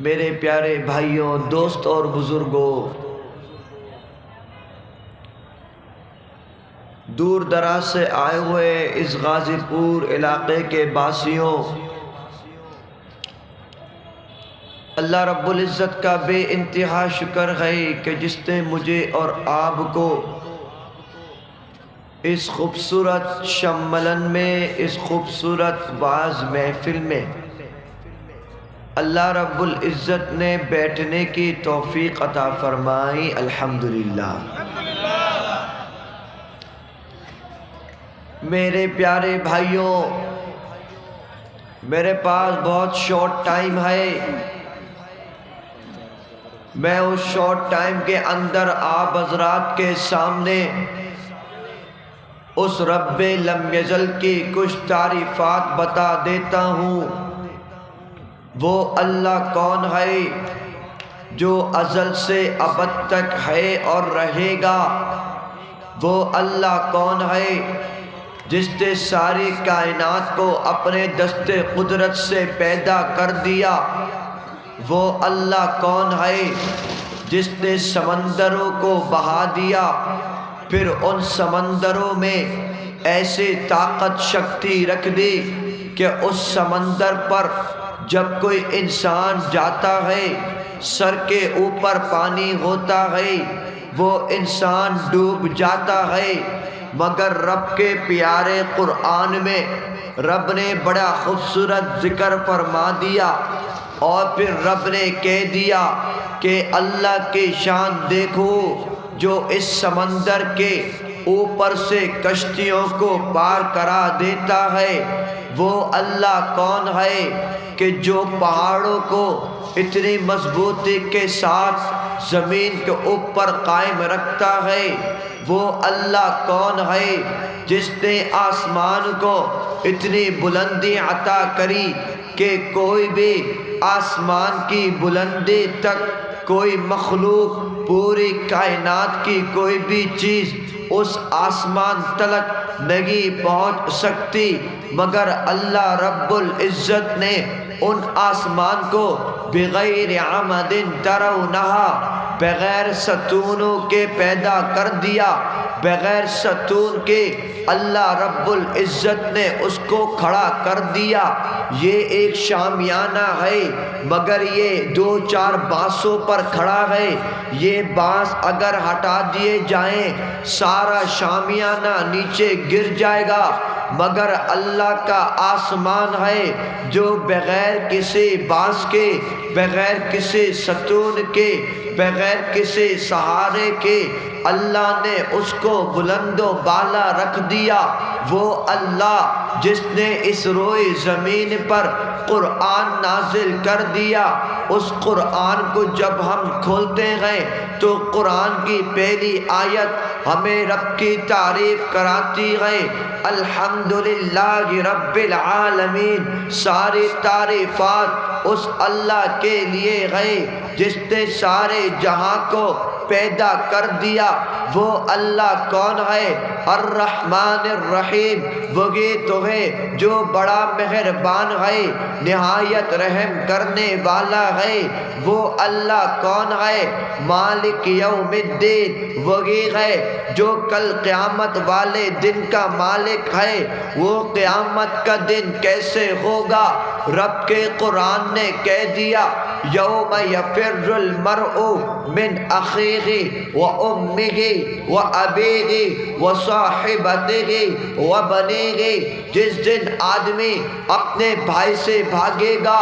میرے پیارے بھائیوں، دوست اور بزرگوں، دور دراز سے آئے ہوئے اس غازی پور علاقے کے باسیوں، اللہ رب العزت کا بے انتہا شکر ہے کہ جس نے مجھے اور آپ کو اس خوبصورت شملن میں، اس خوبصورت واعظ محفل میں اللہ رب العزت نے بیٹھنے کی توفیق عطا فرمائی۔ الحمدللہ۔ میرے پیارے بھائیوں، میرے پاس بہت شارٹ ٹائم ہے، میں اس شارٹ ٹائم کے اندر آپ حضرات کے سامنے اس رب لم یزل کی کچھ تعریفات بتا دیتا ہوں۔ وہ اللہ کون ہے جو ازل سے ابد تک ہے اور رہے گا؟ وہ اللہ کون ہے جس نے ساری کائنات کو اپنے دست قدرت سے پیدا کر دیا؟ وہ اللہ کون ہے جس نے سمندروں کو بہا دیا، پھر ان سمندروں میں ایسی طاقت شکتی رکھ دی کہ اس سمندر پر جب کوئی انسان جاتا ہے، سر کے اوپر پانی ہوتا ہے، وہ انسان ڈوب جاتا ہے، مگر رب کے پیارے قرآن میں رب نے بڑا خوبصورت ذکر فرما دیا، اور پھر رب نے کہہ دیا کہ اللہ کی شان دیکھو جو اس سمندر کے اوپر سے کشتیوں کو پار کرا دیتا ہے۔ وہ اللہ کون ہے کہ جو پہاڑوں کو اتنی مضبوطی کے ساتھ زمین کے اوپر قائم رکھتا ہے؟ وہ اللہ کون ہے جس نے آسمان کو اتنی بلندی عطا کری کہ کوئی بھی آسمان کی بلندی تک کوئی مخلوق، پوری کائنات کی کوئی بھی چیز اس آسمان تلک نہیں پہنچ سکتی، مگر اللہ رب العزت نے ان آسمان کو بغیر عمد ترونہا، بغیر ستونوں کے پیدا کر دیا، بغیر ستون کے اللہ رب العزت نے اس کو کھڑا کر دیا۔ یہ ایک شامیانہ ہے، مگر یہ 2-4 بانسوں پر کھڑا ہے۔ یہ بانس اگر ہٹا دیے جائیں سارا شامیانہ نیچے گر جائے گا، مگر اللہ کا آسمان ہے جو بغیر کسی بانس کے، بغیر کسی ستون کے، بغیر کسی سہارے کے اللہ نے اس کو بلند و بالا رکھ دیا۔ وہ اللہ جس نے اس روئے زمین پر قرآن نازل کر دیا، اس قرآن کو جب ہم کھولتے ہیں تو قرآن کی پہلی آیت ہمیں رب کی تعریف کراتی ہے۔ الحمدللہ رب العالمین، ساری تعریفات اس اللہ کے لیے ہے جس نے سارے جہاں کو پیدا کر دیا۔ وہ اللہ کون ہے؟ الرحمن الرحیم، وہی تو ہے جو بڑا مہربان ہے، نہایت رحم کرنے والا ہے۔ وہ اللہ کون ہے؟ مالک یوم الدین، وہی ہے جو کل قیامت والے دن کا مالک ہے۔ وہ قیامت کا دن کیسے ہوگا؟ رب کے قرآن نے کہہ دیا یوم یفر المرء من اخیہ و امہ و ابیہ و صاحبتہ و بنیہ، جس دن آدمی اپنے بھائی سے بھاگے گا،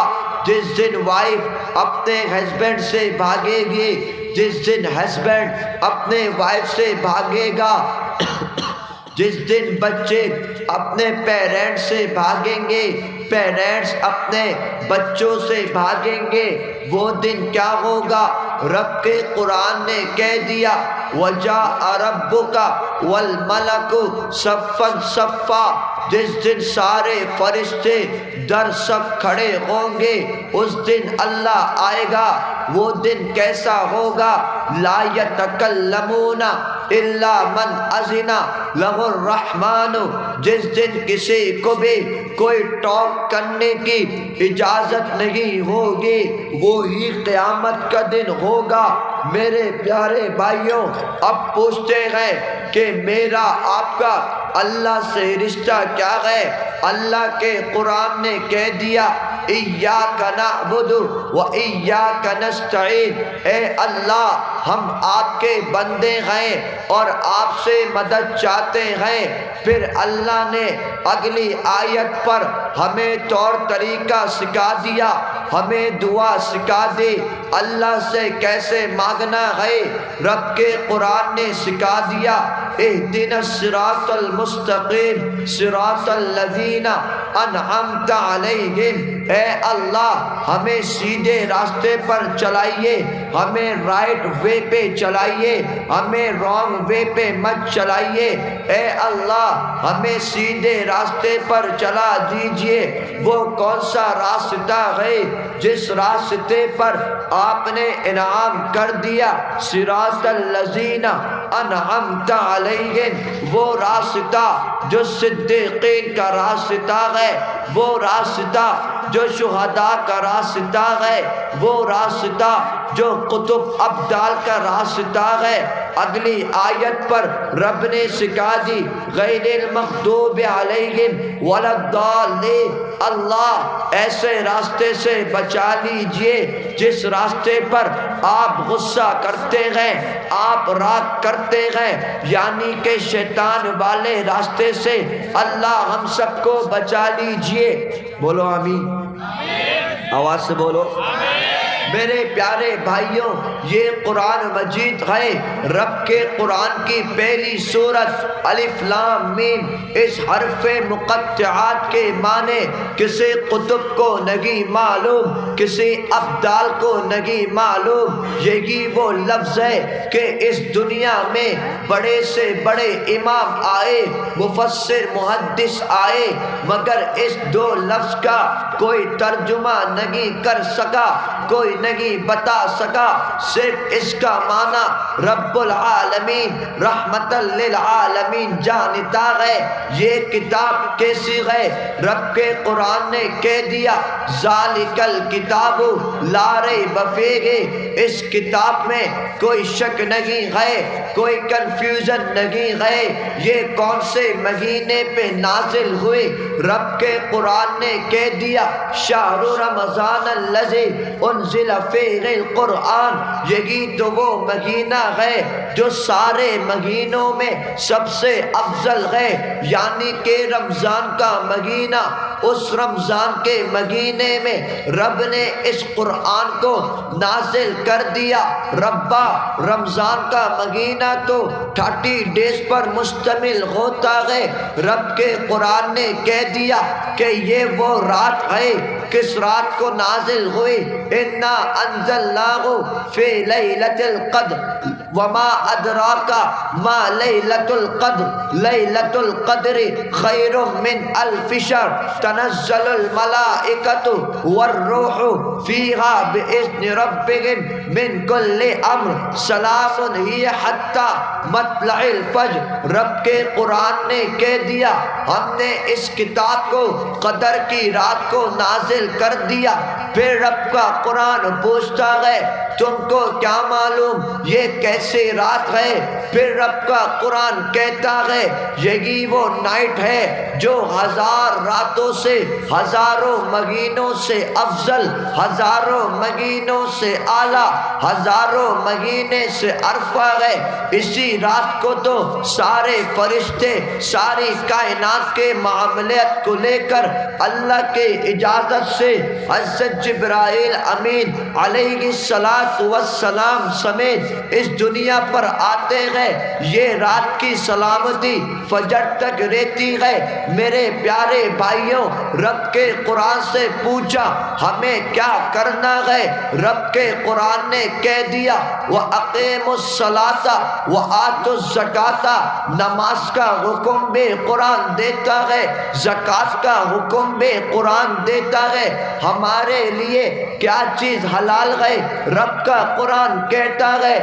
جس دن وائف اپنے ہسبینڈ سے بھاگے گی، جس دن ہسبینڈ اپنے وائف سے بھاگے گا، جس دن بچے اپنے پیرنٹس سے بھاگیں گے، پیرنٹس اپنے بچوں سے بھاگیں گے، وہ دن کیا ہوگا؟ رب کے قرآن نے کہہ دیا وَجَاءَ رَبُّكَ وَالْمَلَكُ صَفًّا صَفًّا، جس دن سارے فرشتے در صف کھڑے ہوں گے، اس دن اللہ آئے گا۔ وہ دن کیسا ہوگا؟ لا يتکلمون، الا من اذن لہ الرحمن، جس دن کسی کو بھی کوئی ٹاک کرنے کی اجازت نہیں ہوگی وہی قیامت کا دن ہوگا۔ میرے پیارے بھائیوں، اب پوچھتے ہیں کہ میرا آپ کا اللہ سے رشتہ کیا ہے؟ اللہ کے قرآن نے کہہ دیا ایاک نعبد و ایاک نستعین، اے اللہ ہم آپ کے بندے ہیں اور آپ سے مدد چاہتے ہیں۔ پھر اللہ نے اگلی آیت پر ہمیں طور طریقہ سکھا دیا، ہمیں دعا سکھا دی، اللہ سے کیسے مانگنا ہے رب کے قرآن نے سکھا دیا۔ اہدنا الصراط المستقیم صراط الذین انعمت علیہم، اے اللہ ہمیں سیدھے راستے پر چلائیے، ہمیں رائٹ وے پہ چلائیے، ہمیں رانگ وے پہ مت چلائیے، اے اللہ ہمیں سیدھے راستے پر چلا دیجئے۔ وہ کون سا راستہ ہے جس راستے پر آپ نے انعام کر دیا؟ صراط الذین انعمت علیہم، وہ راستہ جو صدیقین کا راستہ ہے، وہ راستہ جو شہداء کا راستہ ہے، وہ راستہ جو قطب ابدال کا راستہ ہے۔ اگلی آیت پر رب نے سکھا دی غیر المغضوب علیہم ولا الضالین، اللہ ایسے راستے سے بچا لیجئے جس راستے پر آپ غصہ کرتے ہیں، آپ راگ کرتے ہیں، یعنی کہ شیطان والے راستے سے اللہ ہم سب کو بچا لیجئے۔ بولو آمین، آواز سے بولو۔ میرے پیارے بھائیوں، یہ قرآن مجید ہے، رب کے قرآن کی پہلی سورت الف لام میم۔ اس حرف مقطعات کے معنی کسی قطب کو نہیں معلوم، کسی ابدال کو نہیں معلوم۔ یہی وہ لفظ ہے کہ اس دنیا میں بڑے سے بڑے امام آئے، مفسر محدث آئے، مگر اس دو لفظ کا کوئی ترجمہ نہیں کر سکا، کوئی نہیں بتا سکا۔ صرف اس کا معنی رب العالمین رحمت للعالمین جانتا ہے۔ یہ کتاب کیسی ہے؟ رب کے قرآن نے کہہ دیا ذالک الکتاب لا ریب فیہ، اس کتاب میں کوئی شک نہیں ہے، کوئی کنفیوژن نہیں ہے۔ یہ کون سے مہینے پہ نازل ہوئی؟ رب کے قرآن نے کہہ دیا شہر رمضان الذی انزل فیہ القرآن، یہی تو وہ مہینہ ہے جو سارے مہینوں میں سب سے افضل ہے، یعنی کہ رمضان کا مہینہ۔ اس رمضان کے مہینے میں رب نے اس قرآن کو نازل کر دیا۔ ربا رمضان کا مہینہ تو 30 ڈیز پر مشتمل ہوتا ہے۔ رب کے قرآن نے کہہ دیا کہ یہ وہ رات ہے، کس رات کو نازل ہوئی؟ انا انزلناہ فی لیلۃ القدر وما ادراک ما لیلۃ القدر لیلۃ القدر خیر من الف شہر تنزل الملائکۃ والروح فیہا باذن ربہم من کل امر سلام ہی حتی مطلع الفجر۔ رب کے قرآن نے کہہ دیا ہم نے اس کتاب کو قدر کی رات کو نازل کر دیا۔ پھر رب کا قرآن پوچھتا ہے تم کو کیا معلوم یہ کیسے رات ہے؟ پھر رب کا قرآن کہتا ہے یہی وہ نائٹ ہے جو 1000 راتوں سے، ہزاروں مہینوں سے افضل، ہزاروں مہینوں سے اعلیٰ، ہزاروں مہینے سے عرفہ ہے۔ اسی رات کو تو سارے فرشتے ساری کائنات کے معاملات کو لے کر اللہ کے اجازت سے حضرت جبرائیل امین علیہ السلام سمیت اس دنیا پر آتے ہیں۔ یہ رات کی سلامتی فجر تک رہتی ہے۔ میرے پیارے بھائیوں، رب کے قرآن سے پوچھا ہمیں کیا کرنا ہے؟ رب کے قرآن نے کہہ دیا وَأَقِيمُوا الصَّلَاةَ وَآتُوا الزَّكَاةَ، نماز کا حکم بھی قرآن دیتا ہے، زکوٰۃ کا حکم بھی قرآن دیتا ہے۔ ہمارے لیے کیا چیز حلال ہے؟ رب کا قرآن کہتا ہے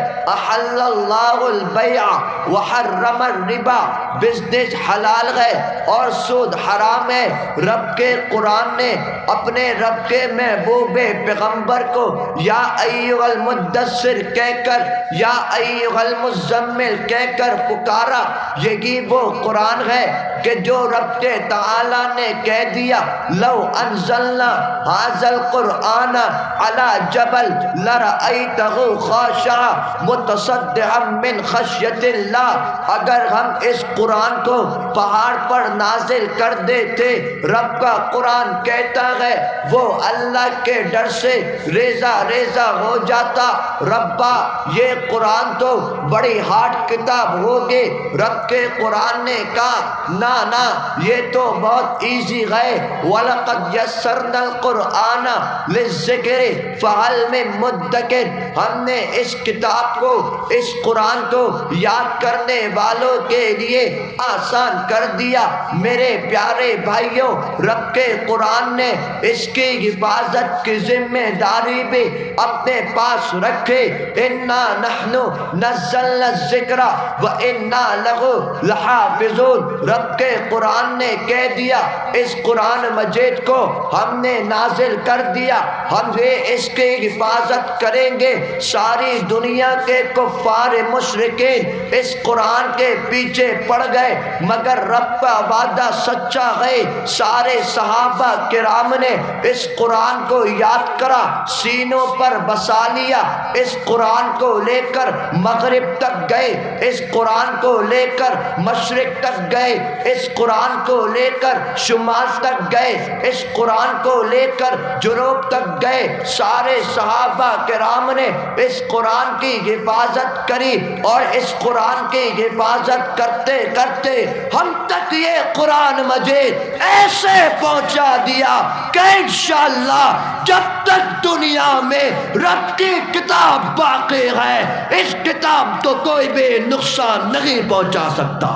وَأَحَلَّ اللَّهُ الْبَيْعَ وَحَرَّمَ الرِّبَا، بزنس حلال ہے اور سود حرام ہے۔ رب کے قرآن نے اپنے رب کے محبوب پیغمبر کو یا ایھا المدثر کہہ کر، یا ایھا المزمل کہہ کر پکارا۔ یہی وہ قرآن ہے کہ جو رب تعالی نے کہہ دیا لو انزلنا ھذا القرآن علی جبل لرأیتہ خاشعا متصدعا من خشیۃ اللہ، اگر ہم اس قرآن کو پہاڑ پر نازل کر دیتے، رب کا قرآن کہتا ہے وہ اللہ کے ڈر سے ریزہ ریزہ ہو جاتا۔ ربا یہ قرآن تو بڑی ہارڈ کتاب ہوگی۔ رب کے قرآن نے کہا نا نا یہ تو بہت ایزی ہے۔ وَلَقَدْ يَسَّرْنَا الْقُرْآنَ لِلذِّكْرِ فَهَلْ مِن مُدَّكِرٍ، ہم نے اس کتاب کو، اس قرآن کو یاد کرنے والوں کے لیے آسان کر دیا۔ میرے پیارے بھائیوں، رب کے قرآن نے اس کی حفاظت کی ذمہ داری بھی اپنے پاس رکھے۔ اِنَّا نَحْنُ نَزَّلْنَا الذِّكْرَ وَإِنَّا لَهُ لَحَافِظُونَ، رب کے قرآن نے کہہ دیا اس قرآن مجید کو ہم نے نازل کر دیا، ہم اس کی حفاظت کریں گے۔ ساری دنیا کے کفار مشرکین اس قرآن کے پیچھے پڑ گئے، مگر رب کا وعدہ سچا ہے۔ سارے صحابہ کرام نے اس قرآن کو یاد کرا، سینوں پر بسا لیا، اس قرآن کو لے کر مغرب تک گئے، اس قرآن کو لے کر مشرق تک گئے، اس قرآن کو لے کر شمال تک گئے، اس قرآن کو لے کر جنوب تک گئے۔ سارے صحابہ کرام نے اس قرآن کی حفاظت کری، اور اس قرآن کی حفاظت کرتے کرتے ہم تک یہ قرآن مجید ایسے پہنچا دیا کہ انشاءاللہ جب تک دنیا میں رب کی کتاب باقی ہے، اس کتاب تو کوئی بھی نقصان نہیں پہنچا سکتا۔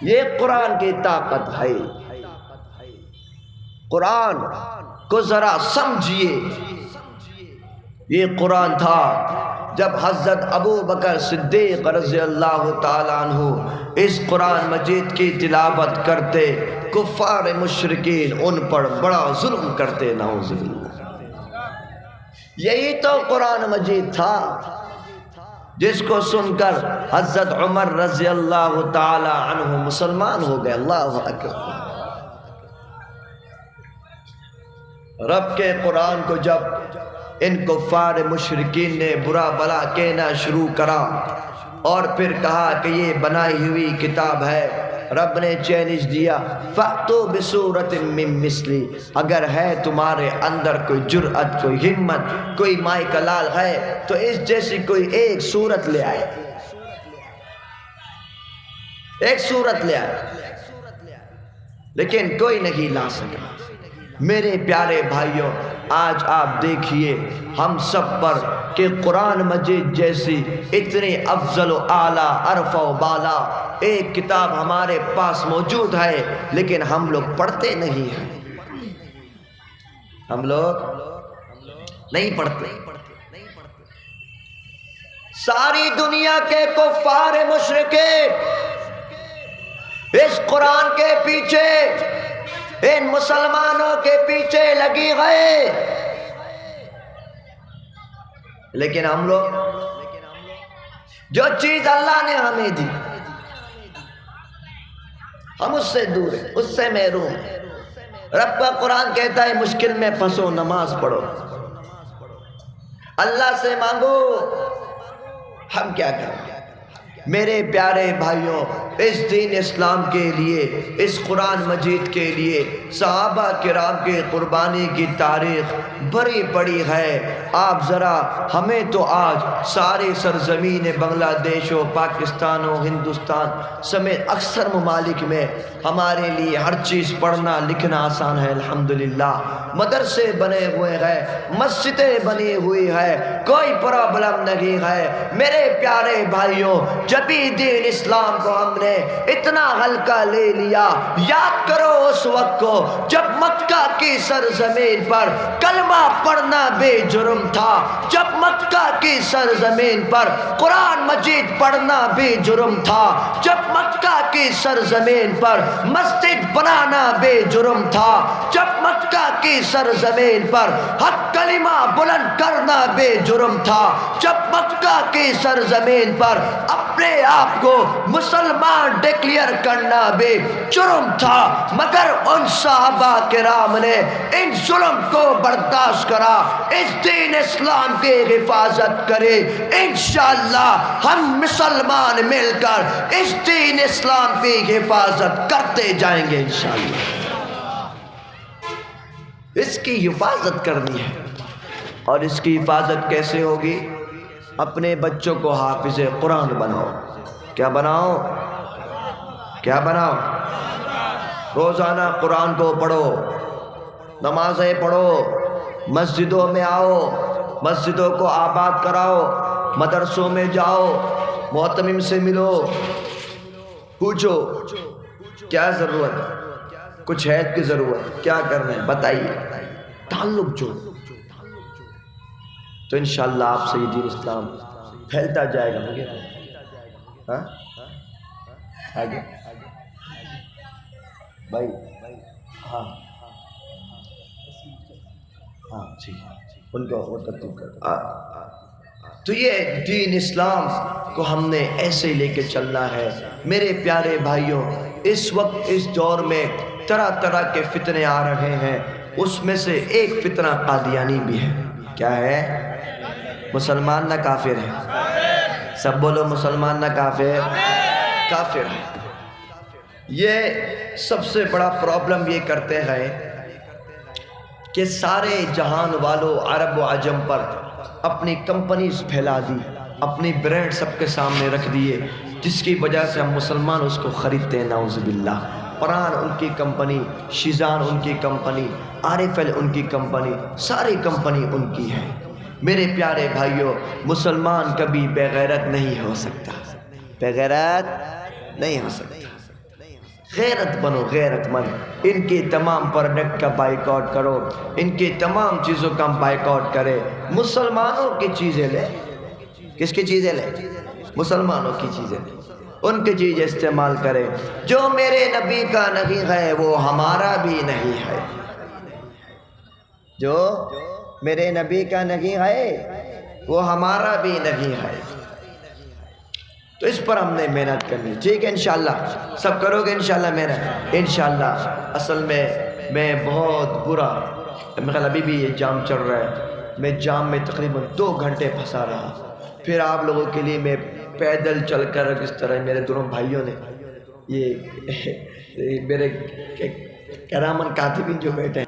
یہ قرآن کی طاقت ہے۔ قرآن کو ذرا سمجھیے، یہ قرآن تھا جب حضرت ابو بکر صدیق رضی اللہ تعالیٰ عنہ اس قرآن مجید کی تلاوت کرتے، کفار مشرکین ان پر بڑا ظلم کرتے، نعوذ باللہ۔ یہی تو قرآن مجید تھا جس کو سن کر حضرت عمر رضی اللہ تعالی عنہ مسلمان ہو گئے۔ اللہ اکبر۔ رب کے قرآن کو جب ان کفار مشرکین نے برا بلا کہنا شروع کرا اور پھر کہا کہ یہ بنائی ہوئی کتاب ہے، رب نے چیلنج دیا فَأْتُوا بِسُورَةٍ مِّن مِّثْلِهِ، اگر ہے تمہارے اندر کوئی جرأت، کوئی ہمت، کوئی مائی کلال ہے تو اس جیسی کوئی ایک صورت لے آئے، ایک صورت لے آئے، لیکن کوئی نہیں لا سکا۔ میرے پیارے بھائیوں، آج آپ دیکھیے ہم سب پر کہ قرآن مجید جیسی اتنی افضل و اعلیٰ عرف و بالا ایک کتاب ہمارے پاس موجود ہے، لیکن ہم لوگ پڑھتے نہیں ہیں، ہم لوگ نہیں پڑھتے۔ ساری دنیا کے کفار مشرکین اس قرآن کے پیچھے، ان مسلمانوں کے پیچھے لگی گئے، لیکن ہم لوگ جو چیز اللہ نے ہمیں دی ہم اس سے دور ہیں، اس سے محروم ہیں۔ رب کا قرآن کہتا ہے مشکل میں پھنسو نماز پڑھو، اللہ سے مانگو، ہم کیا کریں؟ میرے پیارے بھائیوں، اس دین اسلام کے لیے، اس قرآن مجید کے لیے صحابہ کرام کی قربانی کی تاریخ بڑی بڑی ہے۔ آپ ذرا ہمیں تو آج ساری سرزمین بنگلہ دیش و پاکستان و ہندوستان سمیت اکثر ممالک میں ہمارے لیے ہر چیز پڑھنا لکھنا آسان ہے، الحمدللہ۔ مدرسے بنے ہوئے ہیں، مسجدیں بنی ہوئی ہے، کوئی پرابلم نہیں ہے۔ میرے پیارے بھائیوں، جب ہی دین اسلام کو ہم نے نے اتنا ہلکا لے لیا۔ یاد کرو اس وقت کو جب مکہ کی سرزمین پر کلمہ پڑھنا بے جرم تھا، جب مکہ کی سرزمین پر قرآن مجید پڑھنا بے جرم تھا، جب مکہ کی سرزمین پر مسجد بنانا بے جرم تھا، جب مکہ کی سرزمین پر حق کلمہ بلند کرنا بے جرم تھا، جب مکہ کی سرزمین پر اپنے آپ کو مسلمان ڈکلیئر کرنا بے جرم تھا، مگر ان صحابہ کرام نے ان ظلم کو برداشت کرا، اس دین اسلام کی حفاظت کرے۔ انشاءاللہ ہم مسلمان مل کر اس دین اسلام کی حفاظت کرتے جائیں گے انشاءاللہ۔ اس کی حفاظت کرنی ہے، اور اس کی حفاظت کیسے ہوگی؟ اپنے بچوں کو حافظ قرآن بناؤ۔ کیا بناؤ؟ کیا بناؤ؟ روزانہ قرآن کو پڑھو، نمازیں پڑھو، مسجدوں میں آؤ، مسجدوں کو آباد کراؤ، مدرسوں میں جاؤ، معتمم سے ملو، پوچھو کیا ضرورت ہے، کچھ ہے کی ضرورت، کیا کرنا ہے بتائیے، تعلق جو تو انشاءاللہ آپ سے یہ دین اسلام پھیلتا جائے گا۔ مجھے ہاں آگے بھائی، ہاں ہاں ٹھیک، ان کو وہ ترتیب کر۔ تو یہ دین اسلام کو ہم نے ایسے لے کے چلنا ہے میرے پیارے بھائیوں۔ اس وقت اس دور میں طرح طرح کے فتنے آ رہے ہیں، اس میں سے ایک فتنہ قادیانی بھی ہے۔ کیا ہے؟ مسلمان نہ کافر ہے، سب بولو مسلمان نہ کافر، کافر ہے۔ یہ سب سے بڑا پرابلم یہ کرتے ہیں کہ سارے جہان والوں عرب و عجم پر اپنی کمپنیز پھیلا دی، اپنی برانڈ سب کے سامنے رکھ دیے، جس کی وجہ سے ہم مسلمان اس کو خریدتے ہیں، نعوذ باللہ۔ قرآن ان کی کمپنی، شیزان ان کی کمپنی، RFL ان کی کمپنی، ساری کمپنی ان کی ہے۔ میرے پیارے بھائیوں، مسلمان کبھی بے غیرت نہیں ہو سکتا، بے غیرت نہیں ہو سکتا۔ غیرت بنو، غیرت مند۔ ان کی تمام پروڈکٹ کا بائیکاٹ کرو، ان کی تمام چیزوں کا بائیکاٹ کرے۔ مسلمانوں کی چیزیں لے، کس کی چیزیں لے؟ مسلمانوں کی چیزیں لے، ان کی چیزیں استعمال کرے۔ جو میرے نبی کا نہیں ہے وہ ہمارا بھی نہیں ہے، جو میرے نبی کا نہیں ہے وہ ہمارا بھی نہیں ہے۔ تو اس پر ہم نے محنت کرنی، ٹھیک ہے انشاءاللہ؟ سب کرو گے انشاءاللہ محنت انشاءاللہ۔ اصل میں بہت برا، میرے خیال ابھی بھی یہ جام چل رہا ہے، میں جام میں تقریباً 2 گھنٹے پھنسا رہا، پھر آپ لوگوں کے لیے میں پیدل چل کر اس طرح میرے دونوں بھائیوں نے یہ میرے کرامن کاتبین جو بیٹھے ہیں